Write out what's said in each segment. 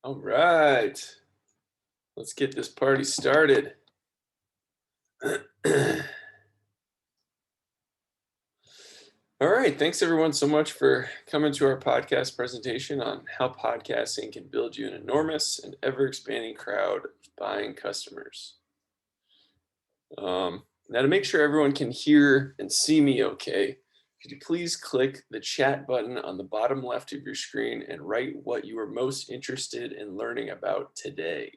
All right, let's get this party started. All right, thanks everyone so much for coming to our podcast presentation on how podcasting can build you an enormous and ever expanding crowd of buying customers. Now, to make sure everyone can hear and see me okay, could you please click the chat button on the bottom left of your screen and write what you are most interested in learning about today?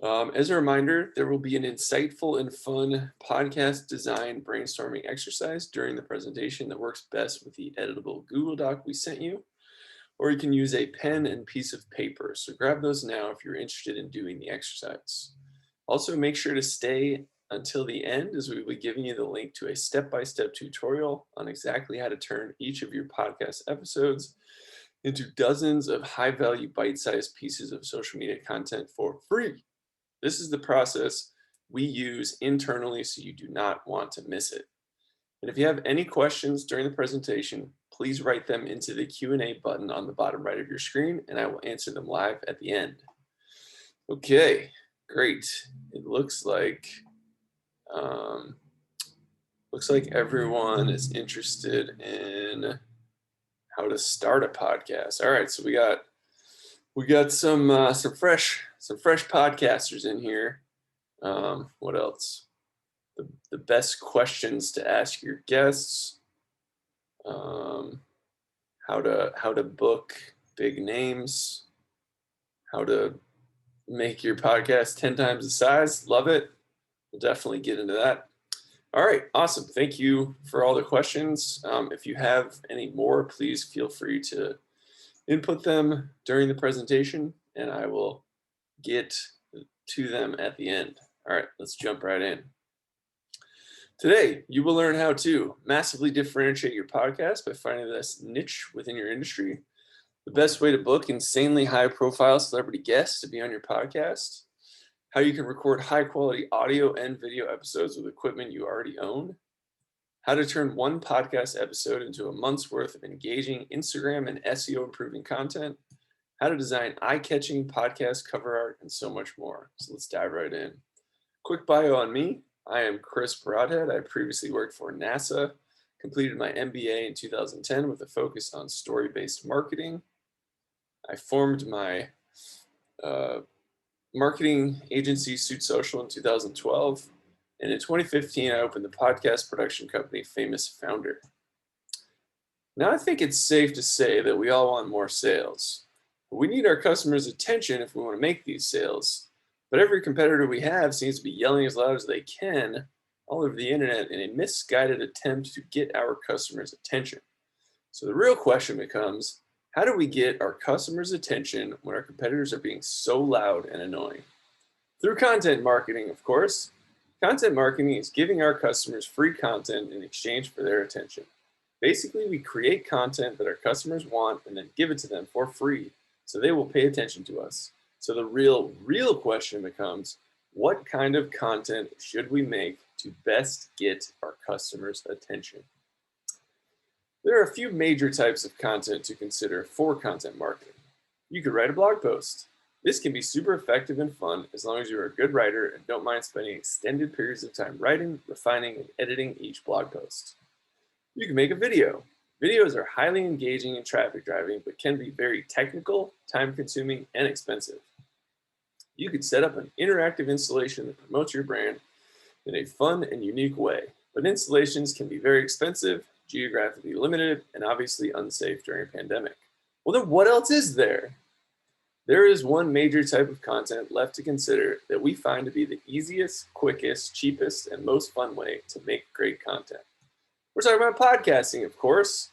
As a reminder, there will be an insightful and fun podcast design brainstorming exercise during the presentation that works best with the editable Google Doc we sent you, or you can use a pen and piece of paper. So grab those now if you're interested in doing the exercise. Also, make sure to stay until the end as we will be giving you the link to a step-by-step tutorial on exactly how to turn each of your podcast episodes into dozens of high-value bite-sized pieces of social media content for free. This is the process we use internally, so you do not want to miss it. And if you have any questions during the presentation, please write them into the Q&A button on the bottom right of your screen, and I will answer them live at the end. Okay, great. It looks like everyone is interested in how to start a podcast. All right, so we got some fresh podcasters in here. What else? The best questions to ask your guests. How to book big names. How to make your podcast 10 times the size. Love it. We'll definitely get into that. All right, awesome. Thank you for all the questions. If you have any more, please feel free to input them during the presentation, and I will get to them at the end. All right, let's jump right in. Today, you will learn how to massively differentiate your podcast by finding the best niche within your industry, the best way to book insanely high-profile celebrity guests to be on your podcast, how you can record high-quality audio and video episodes with equipment you already own, how to turn one podcast episode into a month's worth of engaging Instagram and SEO improving content, how to design eye-catching podcast cover art, and so much more. So let's dive right in. Quick bio on me. I am Chris Brodhead. I previously worked for NASA, completed my MBA in 2010 with a focus on story-based marketing. I formed my marketing agency, Suit Social, in 2012. And in 2015, I opened the podcast production company, Famous Founder. Now, I think it's safe to say that we all want more sales. We need our customers' attention if we want to make these sales. But every competitor we have seems to be yelling as loud as they can all over the internet in a misguided attempt to get our customers' attention. So the real question becomes, how do we get our customers' attention when our competitors are being so loud and annoying? Through content marketing, of course. Content marketing is giving our customers free content in exchange for their attention. Basically, we create content that our customers want and then give it to them for free, so they will pay attention to us. So the real question becomes, what kind of content should we make to best get our customers' attention? There are a few major types of content to consider for content marketing. You could write a blog post. This can be super effective and fun as long as you're a good writer and don't mind spending extended periods of time writing, refining, and editing each blog post. You can make a video. Videos are highly engaging and traffic driving, but can be very technical, time-consuming, and expensive. You could set up an interactive installation that promotes your brand in a fun and unique way, but installations can be very expensive, geographically limited, and obviously unsafe during a pandemic. Well, then what else is there? There is one major type of content left to consider that we find to be the easiest, quickest, cheapest, and most fun way to make great content. We're talking about podcasting, of course.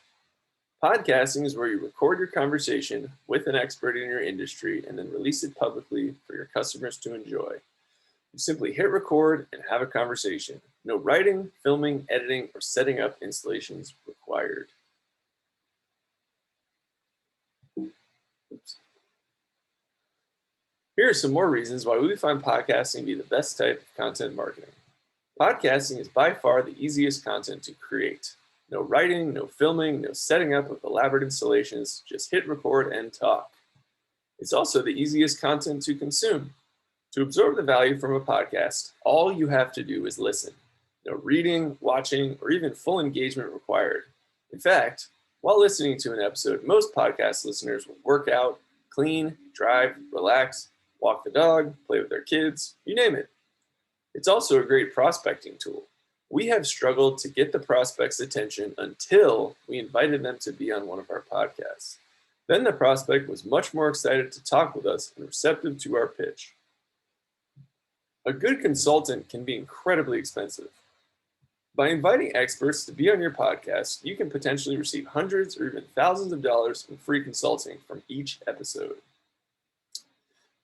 Podcasting is where you record your conversation with an expert in your industry and then release it publicly for your customers to enjoy. You simply hit record and have a conversation. No writing, filming, editing, or setting up installations required. Oops. Here are some more reasons why we find podcasting to be the best type of content marketing. Podcasting is by far the easiest content to create. No writing, no filming, no setting up of elaborate installations, just hit record and talk. It's also the easiest content to consume. To absorb the value from a podcast, all you have to do is listen. No reading, watching, or even full engagement required. In fact, while listening to an episode, most podcast listeners will work out, clean, drive, relax, walk the dog, play with their kids, you name it. It's also a great prospecting tool. We have struggled to get the prospect's attention until we invited them to be on one of our podcasts. Then the prospect was much more excited to talk with us and receptive to our pitch. A good consultant can be incredibly expensive. By inviting experts to be on your podcast, you can potentially receive hundreds or even thousands of dollars in free consulting from each episode.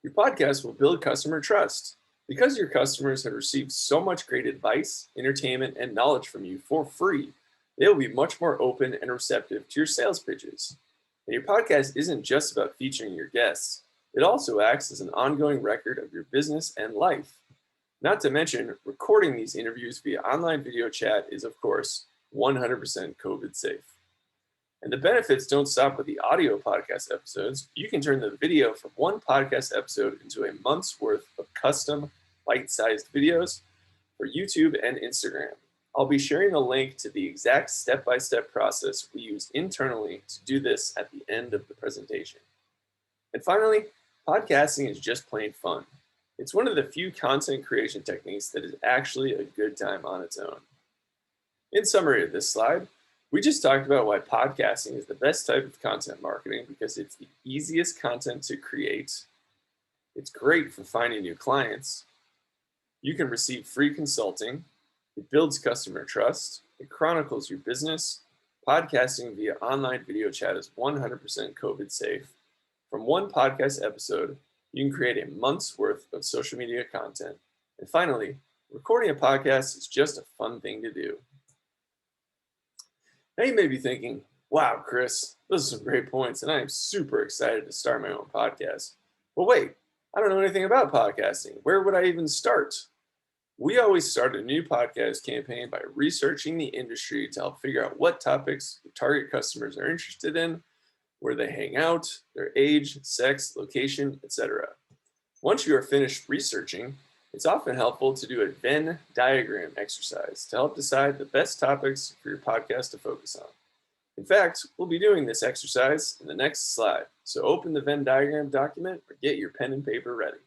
Your podcast will build customer trust. Because your customers have received so much great advice, entertainment, and knowledge from you for free, they will be much more open and receptive to your sales pitches. And your podcast isn't just about featuring your guests. It also acts as an ongoing record of your business and life. Not to mention, recording these interviews via online video chat is, of course, 100% COVID safe. And the benefits don't stop with the audio podcast episodes. You can turn the video from one podcast episode into a month's worth of custom, bite-sized videos for YouTube and Instagram. I'll be sharing a link to the exact step-by-step process we use internally to do this at the end of the presentation. And finally, podcasting is just plain fun. It's one of the few content creation techniques that is actually a good time on its own. In summary of this slide, we just talked about why podcasting is the best type of content marketing because it's the easiest content to create. It's great for finding new clients. You can receive free consulting. It builds customer trust. It chronicles your business. Podcasting via online video chat is 100% COVID safe. From one podcast episode, you can create a month's worth of social media content. And finally, recording a podcast is just a fun thing to do. Now you may be thinking, wow, Chris, those are some great points, and I am super excited to start my own podcast. But wait, I don't know anything about podcasting. Where would I even start? We always start a new podcast campaign by researching the industry to help figure out what topics your target customers are interested in, where they hang out, their age, sex, location, etc. Once you are finished researching, it's often helpful to do a Venn diagram exercise to help decide the best topics for your podcast to focus on. In fact, we'll be doing this exercise in the next slide, so open the Venn diagram document or get your pen and paper ready.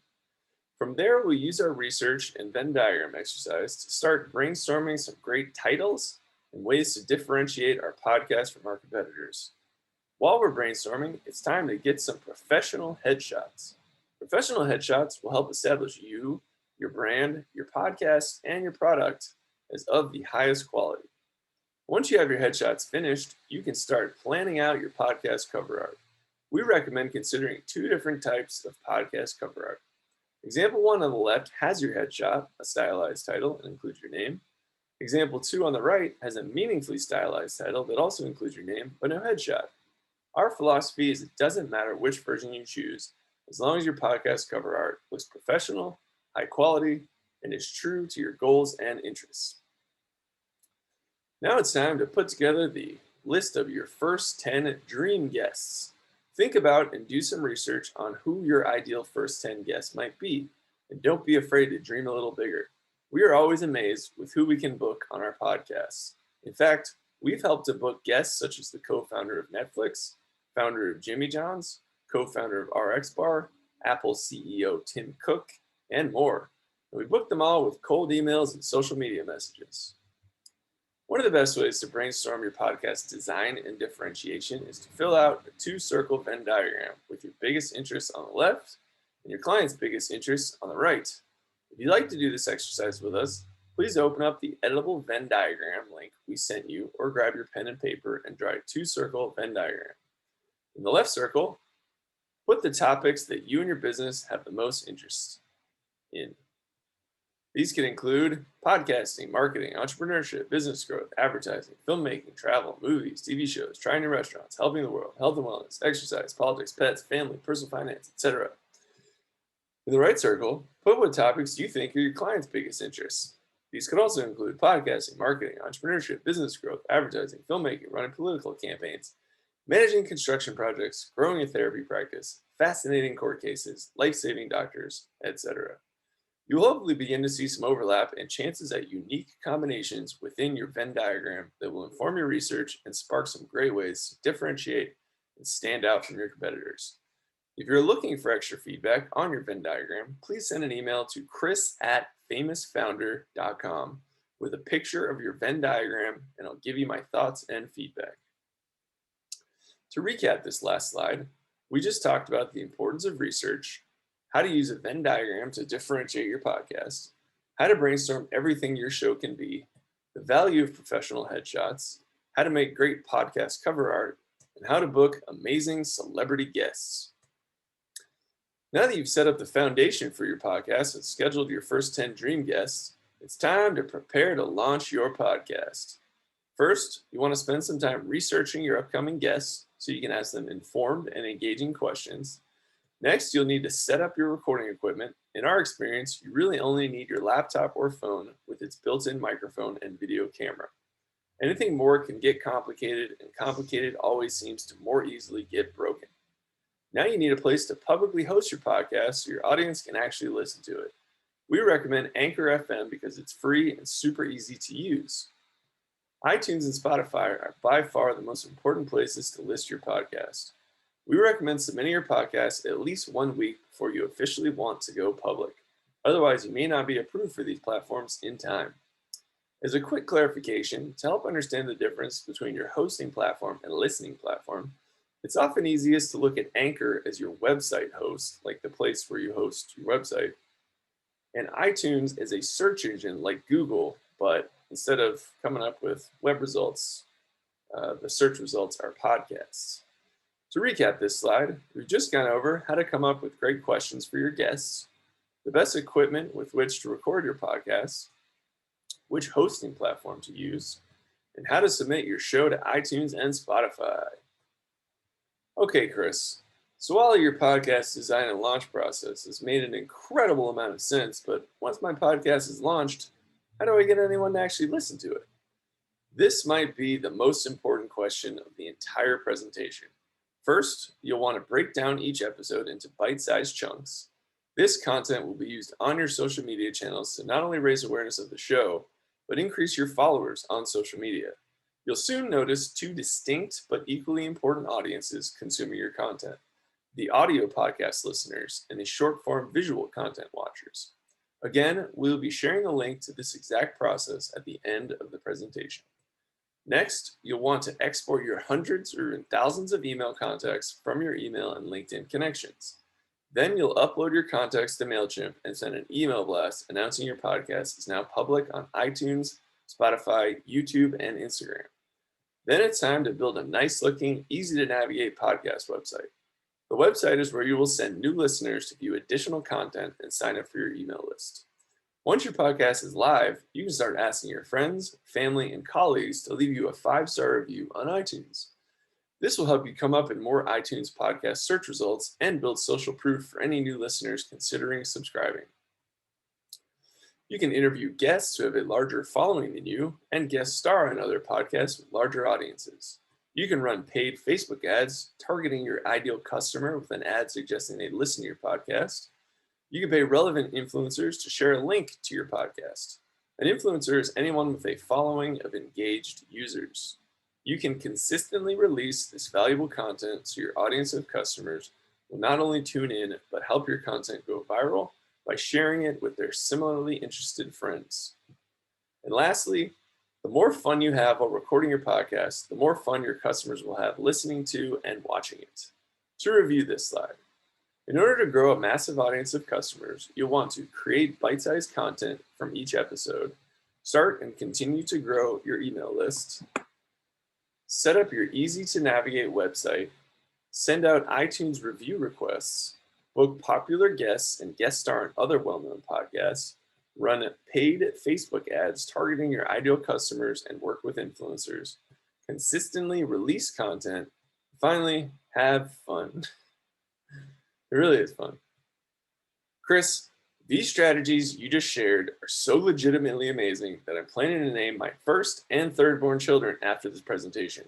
From there, we'll use our research and Venn diagram exercise to start brainstorming some great titles and ways to differentiate our podcast from our competitors. While we're brainstorming, it's time to get some professional headshots. Professional headshots will help establish you, your brand, your podcast, and your product as of the highest quality. Once you have your headshots finished, you can start planning out your podcast cover art. We recommend considering two different types of podcast cover art. Example 1 on the left has your headshot, a stylized title, and includes your name. Example 2 on the right has a meaningfully stylized title that also includes your name, but no headshot. Our philosophy is it doesn't matter which version you choose, as long as your podcast cover art looks professional, high quality, and is true to your goals and interests. Now it's time to put together the list of your first 10 dream guests. Think about and do some research on who your ideal first 10 guests might be, and don't be afraid to dream a little bigger. We are always amazed with who we can book on our podcasts. In fact, we've helped to book guests such as the co-founder of Netflix, founder of Jimmy John's, co-founder of RX Bar, Apple CEO Tim Cook, and more. And we booked them all with cold emails and social media messages. One of the best ways to brainstorm your podcast design and differentiation is to fill out a 2-circle Venn diagram with your biggest interests on the left and your client's biggest interests on the right. If you'd like to do this exercise with us, please open up the editable Venn diagram link we sent you or grab your pen and paper and draw a 2-circle Venn diagram. In the left circle, put the topics that you and your business have the most interest in. These can include podcasting, marketing, entrepreneurship, business growth, advertising, filmmaking, travel, movies, TV shows, trying new restaurants, helping the world, health and wellness, exercise, politics, pets, family, personal finance, etc. In the right circle, put what topics you think are your client's biggest interests. These could also include podcasting, marketing, entrepreneurship, business growth, advertising, filmmaking, running political campaigns, Managing construction projects, growing a therapy practice, fascinating court cases, life-saving doctors, etc. You'll hopefully begin to see some overlap and chances at unique combinations within your Venn diagram that will inform your research and spark some great ways to differentiate and stand out from your competitors. If you're looking for extra feedback on your Venn diagram, please send an email to chris@famousfounder.com with a picture of your Venn diagram, and I'll give you my thoughts and feedback. To recap this last slide, we just talked about the importance of research, how to use a Venn diagram to differentiate your podcast, how to brainstorm everything your show can be, the value of professional headshots, how to make great podcast cover art, and how to book amazing celebrity guests. Now that you've set up the foundation for your podcast and scheduled your first 10 dream guests, it's time to prepare to launch your podcast. First, you want to spend some time researching your upcoming guests so you can ask them informed and engaging questions. Next, you'll need to set up your recording equipment. In our experience, you really only need your laptop or phone with its built-in microphone and video camera. Anything more can get complicated, and complicated always seems to more easily get broken. Now you need a place to publicly host your podcast so your audience can actually listen to it. We recommend Anchor FM because it's free and super easy to use. iTunes and Spotify are by far the most important places to list your podcast. We recommend submitting your podcast at least 1 week before you officially want to go public. Otherwise, you may not be approved for these platforms in time. As a quick clarification, to help understand the difference between your hosting platform and listening platform, it's often easiest to look at Anchor as your website host, like the place where you host your website, and iTunes as a search engine like Google, but instead of coming up with web results, the search results are podcasts. To recap this slide, we've just gone over how to come up with great questions for your guests, the best equipment with which to record your podcasts, which hosting platform to use, and how to submit your show to iTunes and Spotify. Okay, Chris, so all of your podcast design and launch process has made an incredible amount of sense, but once my podcast is launched, how do I get anyone to actually listen to it? This might be the most important question of the entire presentation. First, you'll want to break down each episode into bite-sized chunks. This content will be used on your social media channels to not only raise awareness of the show, but increase your followers on social media. You'll soon notice two distinct but equally important audiences consuming your content: the audio podcast listeners and the short-form visual content watchers. Again, we'll be sharing a link to this exact process at the end of the presentation. Next, you'll want to export your hundreds or even thousands of email contacts from your email and LinkedIn connections. Then you'll upload your contacts to MailChimp and send an email blast announcing your podcast is now public on iTunes, Spotify, YouTube, and Instagram. Then it's time to build a nice-looking, easy-to-navigate podcast website. The website is where you will send new listeners to view additional content and sign up for your email list. Once your podcast is live, you can start asking your friends, family, and colleagues to leave you a 5-star review on iTunes. This will help you come up in more iTunes podcast search results and build social proof for any new listeners considering subscribing. You can interview guests who have a larger following than you and guest star on other podcasts with larger audiences. You can run paid Facebook ads targeting your ideal customer with an ad suggesting they listen to your podcast. You can pay relevant influencers to share a link to your podcast. An influencer is anyone with a following of engaged users. You can consistently release this valuable content so your audience of customers will not only tune in, but help your content go viral by sharing it with their similarly interested friends. And lastly, the more fun you have while recording your podcast, the more fun your customers will have listening to and watching it. To review this slide, in order to grow a massive audience of customers, you'll want to create bite-sized content from each episode, start and continue to grow your email list, set up your easy-to-navigate website, send out iTunes review requests, book popular guests and guest star on other well-known podcasts, run paid Facebook ads targeting your ideal customers and work with influencers, consistently release content, finally, have fun. It really is fun. Chris, these strategies you just shared are so legitimately amazing that I'm planning to name my first and third born children after this presentation.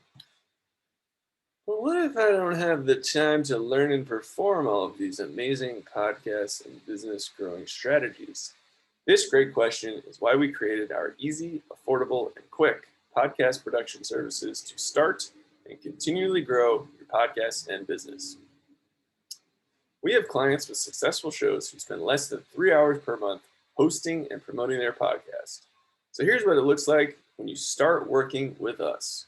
But what if I don't have the time to learn and perform all of these amazing podcasts and business growing strategies? This great question is why we created our easy, affordable, and quick podcast production services to start and continually grow your podcast and business. We have clients with successful shows who spend less than 3 hours per month hosting and promoting their podcast. So here's what it looks like when you start working with us.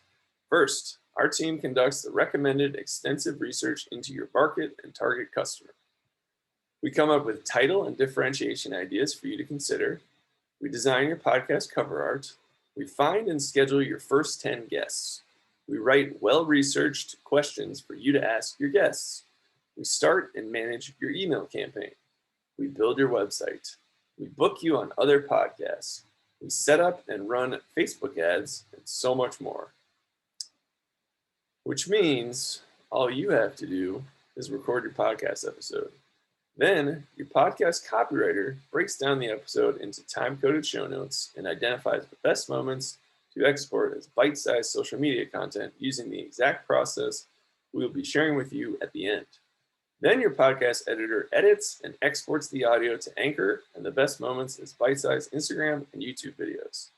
First, our team conducts the recommended extensive research into your market and target customer. We come up with title and differentiation ideas for you to consider. We design your podcast cover art. We find and schedule your first 10 guests. We write well-researched questions for you to ask your guests. We start and manage your email campaign. We build your website. We book you on other podcasts. We set up and run Facebook ads and so much more. Which means all you have to do is record your podcast episode. Then your podcast copywriter breaks down the episode into time-coded show notes and identifies the best moments to export as bite-sized social media content using the exact process we will be sharing with you at the end. Then your podcast editor edits and exports the audio to Anchor and the best moments as bite-sized Instagram and YouTube videos.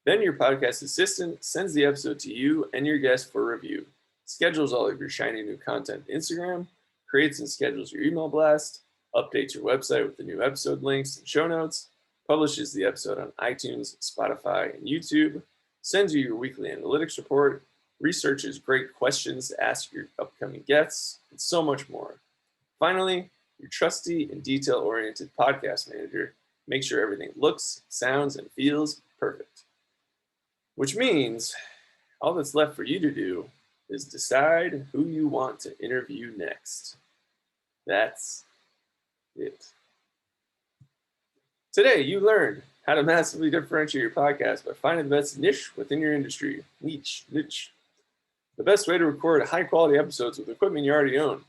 Then your podcast assistant sends the episode to you and your guest for review, schedules all of your shiny new content to Instagram, creates and schedules your email blast, updates your website with the new episode links and show notes, publishes the episode on iTunes, Spotify, and YouTube, sends you your weekly analytics report, researches great questions to ask your upcoming guests, and so much more. Finally, your trusty and detail-oriented podcast manager makes sure everything looks, sounds, and feels perfect. Which means all that's left for you to do is decide who you want to interview next. That's it. Today, you learned how to massively differentiate your podcast by finding the best niche within your industry. Niche. The best way to record high-quality episodes with equipment you already own.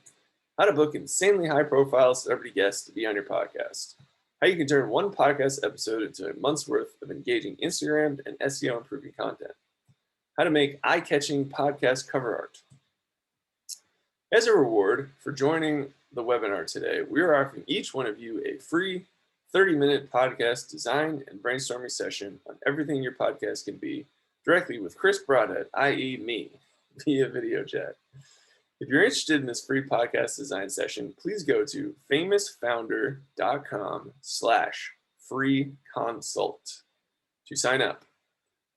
How to book insanely high-profile celebrity guests to be on your podcast. How you can turn one podcast episode into a month's worth of engaging Instagram and SEO improving content. How to make eye-catching podcast cover art. As a reward for joining the webinar today, we are offering each one of you a free 30-minute podcast design and brainstorming session on everything your podcast can be directly with Chris Brodhead, i.e. me, via video chat. If you're interested in this free podcast design session, please go to famousfounder.com/free consult to sign up.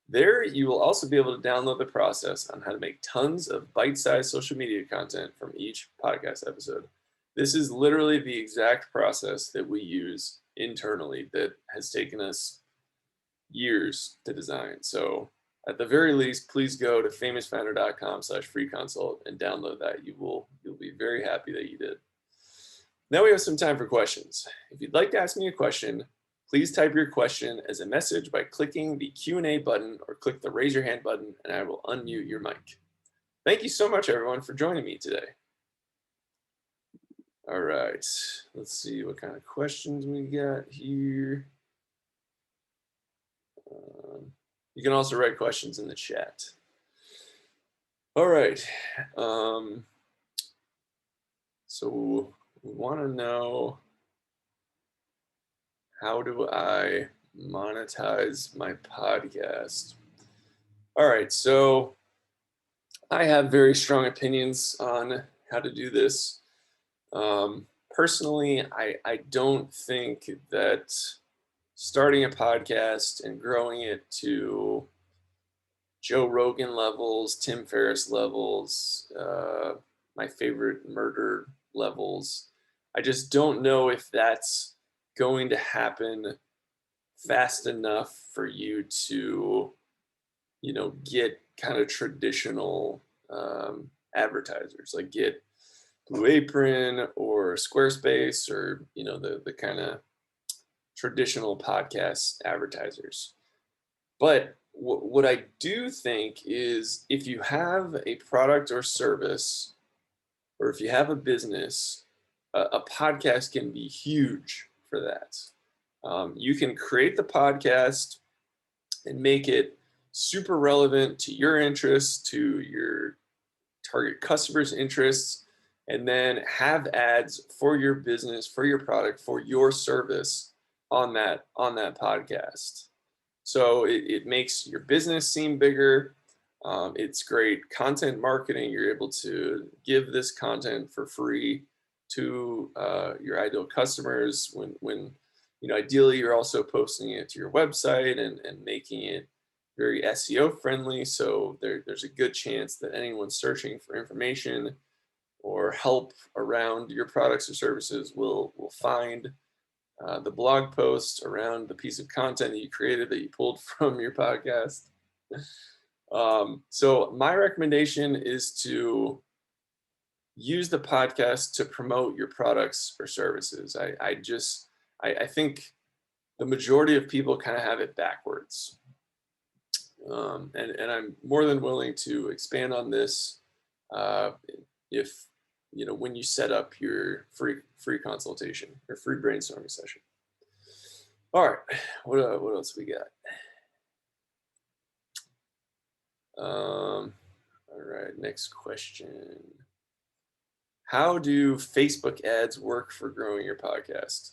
There, you will also be able to download the process on how to make tons of bite-sized social media content from each podcast episode. This is literally the exact process that we use internally that has taken us years to design. So at the very least, please go to famousfounder.com/free consult and download that. You'll be very happy that you did. Now we have some time for questions. If you'd like to ask me a question, please type your question as a message by clicking the Q&A button or click the raise your hand button and I will unmute your mic. Thank you so much, everyone, for joining me today. All right, let's see what kind of questions we got here. You can also write questions in the chat. All right. So we want to know, how do I monetize my podcast? All right. So I have very strong opinions on how to do this. Personally, I don't think that starting a podcast and growing it to Joe Rogan levels, Tim Ferriss levels, my favorite murder levels, I just don't know if that's going to happen fast enough for you to, get kind of traditional advertisers, like get Blue Apron or Squarespace or, the kind of traditional podcast advertisers. But what I do think is if you have a product or service, or if you have a business, a podcast can be huge for that. You can create the podcast and make it super relevant to your interests, to your target customers' interests, and then have ads for your business, for your product, for your service on that podcast. So it makes your business seem bigger. It's great content marketing. You're able to give this content for free to your ideal customers. When ideally you're also posting it to your website and making it very SEO friendly. So there's a good chance that anyone searching for information or help around your products or services will find the blog post around the piece of content that you created that you pulled from your podcast. So my recommendation is to use the podcast to promote your products or services. I think the majority of people kind of have it backwards. And I'm more than willing to expand on this if when you set up your free consultation or free brainstorming session. All right, what else we got? All right, next question. How do Facebook ads work for growing your podcast?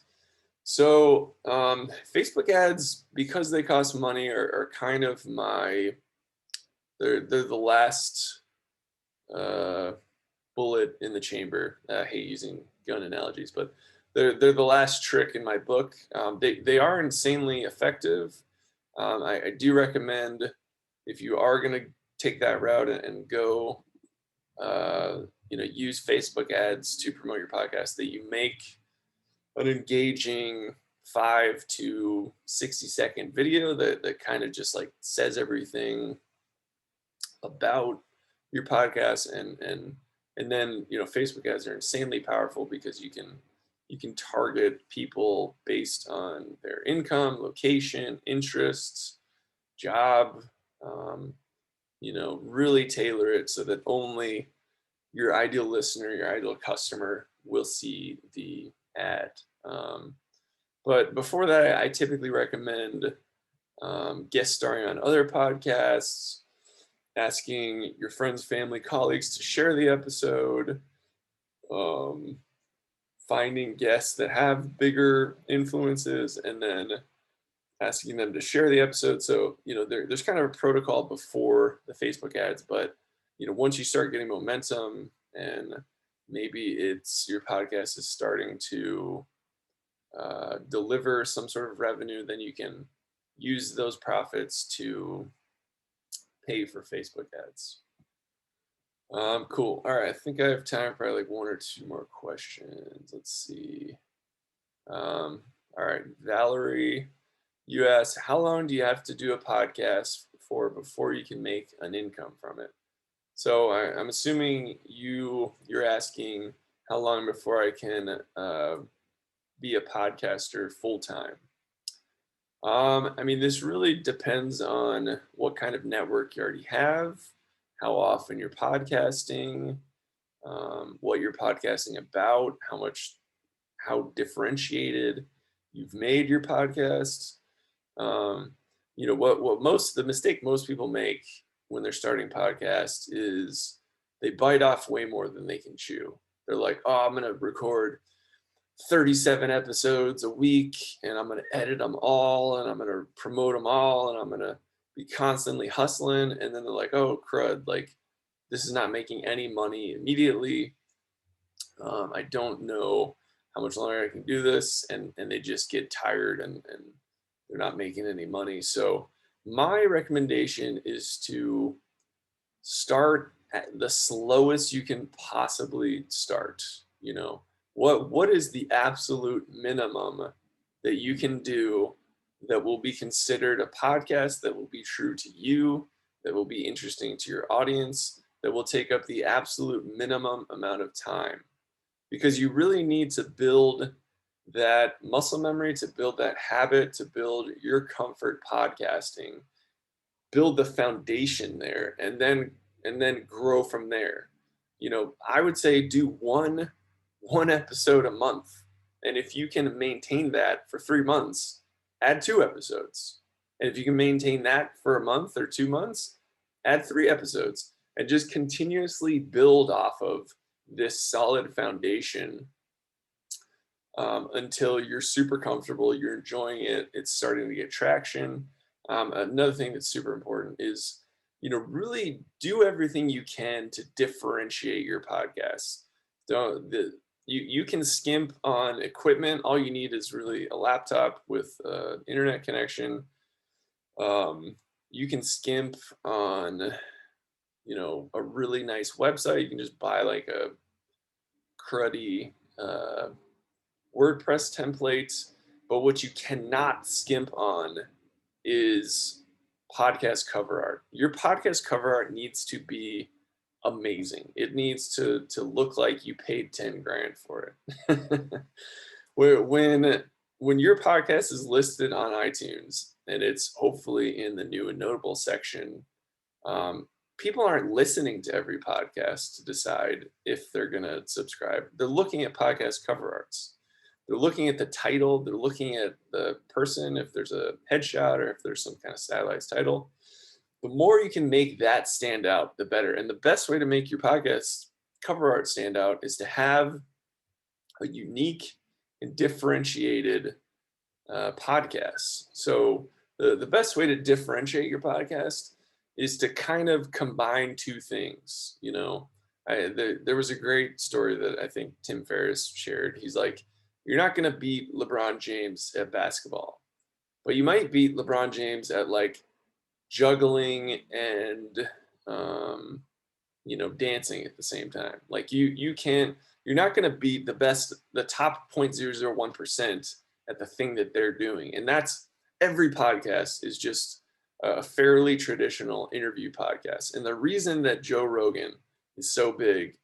So Facebook ads, because they cost money, are kind of they're the last bullet in the chamber. I hate using gun analogies, but they're the last trick in my book. They are insanely effective. I do recommend, if you are going to take that route and go, use Facebook ads to promote your podcast, that you make an engaging 5 to 60-second video that kind of just like says everything about your podcast, and then Facebook ads are insanely powerful because you can target people based on their income, location, interests, job, really tailor it so that only your ideal listener, your ideal customer will see the ad. But before that, I typically recommend guest starring on other podcasts, asking your friends, family, colleagues to share the episode, finding guests that have bigger influences, and then asking them to share the episode. So, there's kind of a protocol before the Facebook ads, but, once you start getting momentum and maybe your podcast is starting to deliver some sort of revenue, then you can use those profits to pay for Facebook ads. Cool. All right. I think I have time for probably like 1 or 2 more questions. Let's see. All right. Valerie, you asked, how long do you have to do a podcast for before you can make an income from it? So I'm assuming you're asking how long before I can be a podcaster full time. This really depends on what kind of network you already have, how often you're podcasting, what you're podcasting about, how differentiated you've made your podcast. The mistake most people make when they're starting podcasts is they bite off way more than they can chew. They're like, oh, I'm going to record 37 episodes a week and I'm going to edit them all and I'm going to promote them all and I'm going to be constantly hustling. And then they're like, oh, crud, like this is not making any money immediately. I don't know how much longer I can do this. And they just get tired and they're not making any money. So my recommendation is to start at the slowest you can possibly start. What is the absolute minimum that you can do that will be considered a podcast, that will be true to you, that will be interesting to your audience, that will take up the absolute minimum amount of time? Because you really need to build that muscle memory, to build that habit, to build your comfort podcasting, build the foundation there, and then grow from there. I would say do one episode a month. And if you can maintain that for 3 months, add 2 episodes. And if you can maintain that for a month or 2 months, add 3 episodes. and just continuously build off of this solid foundation until you're super comfortable, you're enjoying it, it's starting to get traction. Another thing that's super important is, really do everything you can to differentiate your podcast. You can skimp on equipment. All you need is really a laptop with internet connection. You can skimp on, a really nice website. You can just buy like a cruddy WordPress template. But what you cannot skimp on is podcast cover art. Your podcast cover art needs to be amazing. It needs to look like you paid 10 grand for it. when your podcast is listed on iTunes and it's hopefully in the new and notable section, people aren't listening to every podcast to decide if they're going to subscribe. They're looking at podcast cover arts. They're looking at the title. They're looking at the person, if there's a headshot or if there's some kind of stylized title. The more you can make that stand out, the better. And the best way to make your podcast cover art stand out is to have a unique and differentiated podcast. So the best way to differentiate your podcast is to kind of combine two things. There was a great story that I think Tim Ferriss shared. He's like, you're not going to beat LeBron James at basketball, but you might beat LeBron James at like juggling and dancing at the same time. Like you're not going to beat the top 0.001% at the thing that they're doing. And that's, every podcast is just a fairly traditional interview podcast. And the reason that Joe Rogan is so big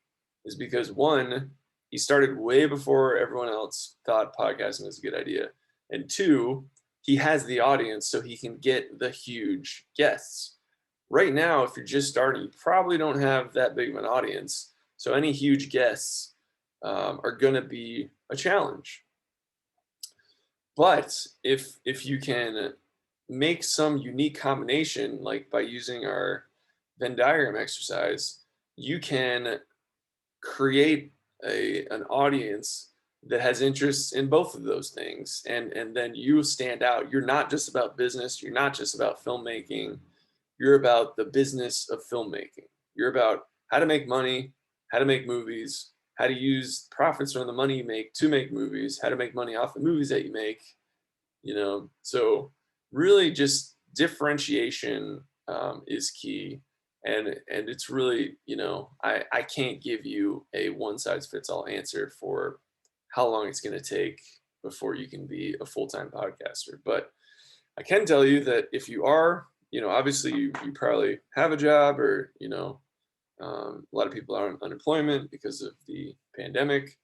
is because, one, he started way before everyone else thought podcasting was a good idea. And two, he has the audience so he can get the huge guests. Right now, if you're just starting, you probably don't have that big of an audience. So any huge guests are going to be a challenge. But if you can make some unique combination, like by using our Venn diagram exercise, you can create an audience that has interests in both of those things, and then you stand out. You're not just about business, you're not just about filmmaking, you're about the business of filmmaking. You're about how to make money, how to make movies, how to use profits from the money you make to make movies, how to make money off the movies that you make. So really just differentiation is key. And it's really, I can't give you a one size fits all answer for how long it's going to take before you can be a full-time podcaster. But I can tell you that if you are, obviously you probably have a job, or, a lot of people are on unemployment because of the pandemic.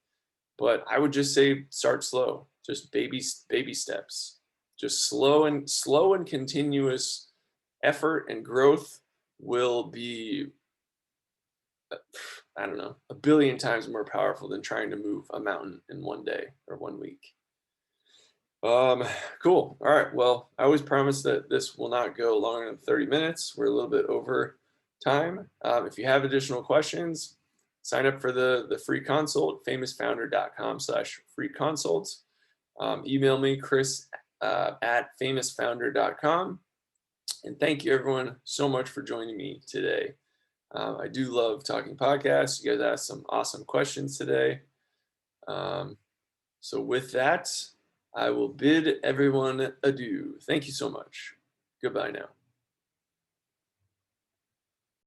But I would just say start slow, just baby steps, just slow and continuous effort and growth will be, I don't know, 1 billion times more powerful than trying to move a mountain in one day or 1 week. Cool. All right. Well, I always promise that this will not go longer than 30 minutes. We're a little bit over time. If you have additional questions, sign up for the free consult, famousfounder.com/free consults. Email me, Chris at famousfounder.com. And thank you everyone so much for joining me today. I do love talking podcasts. You guys asked some awesome questions today. So with that, I will bid everyone adieu. Thank you so much. Goodbye now.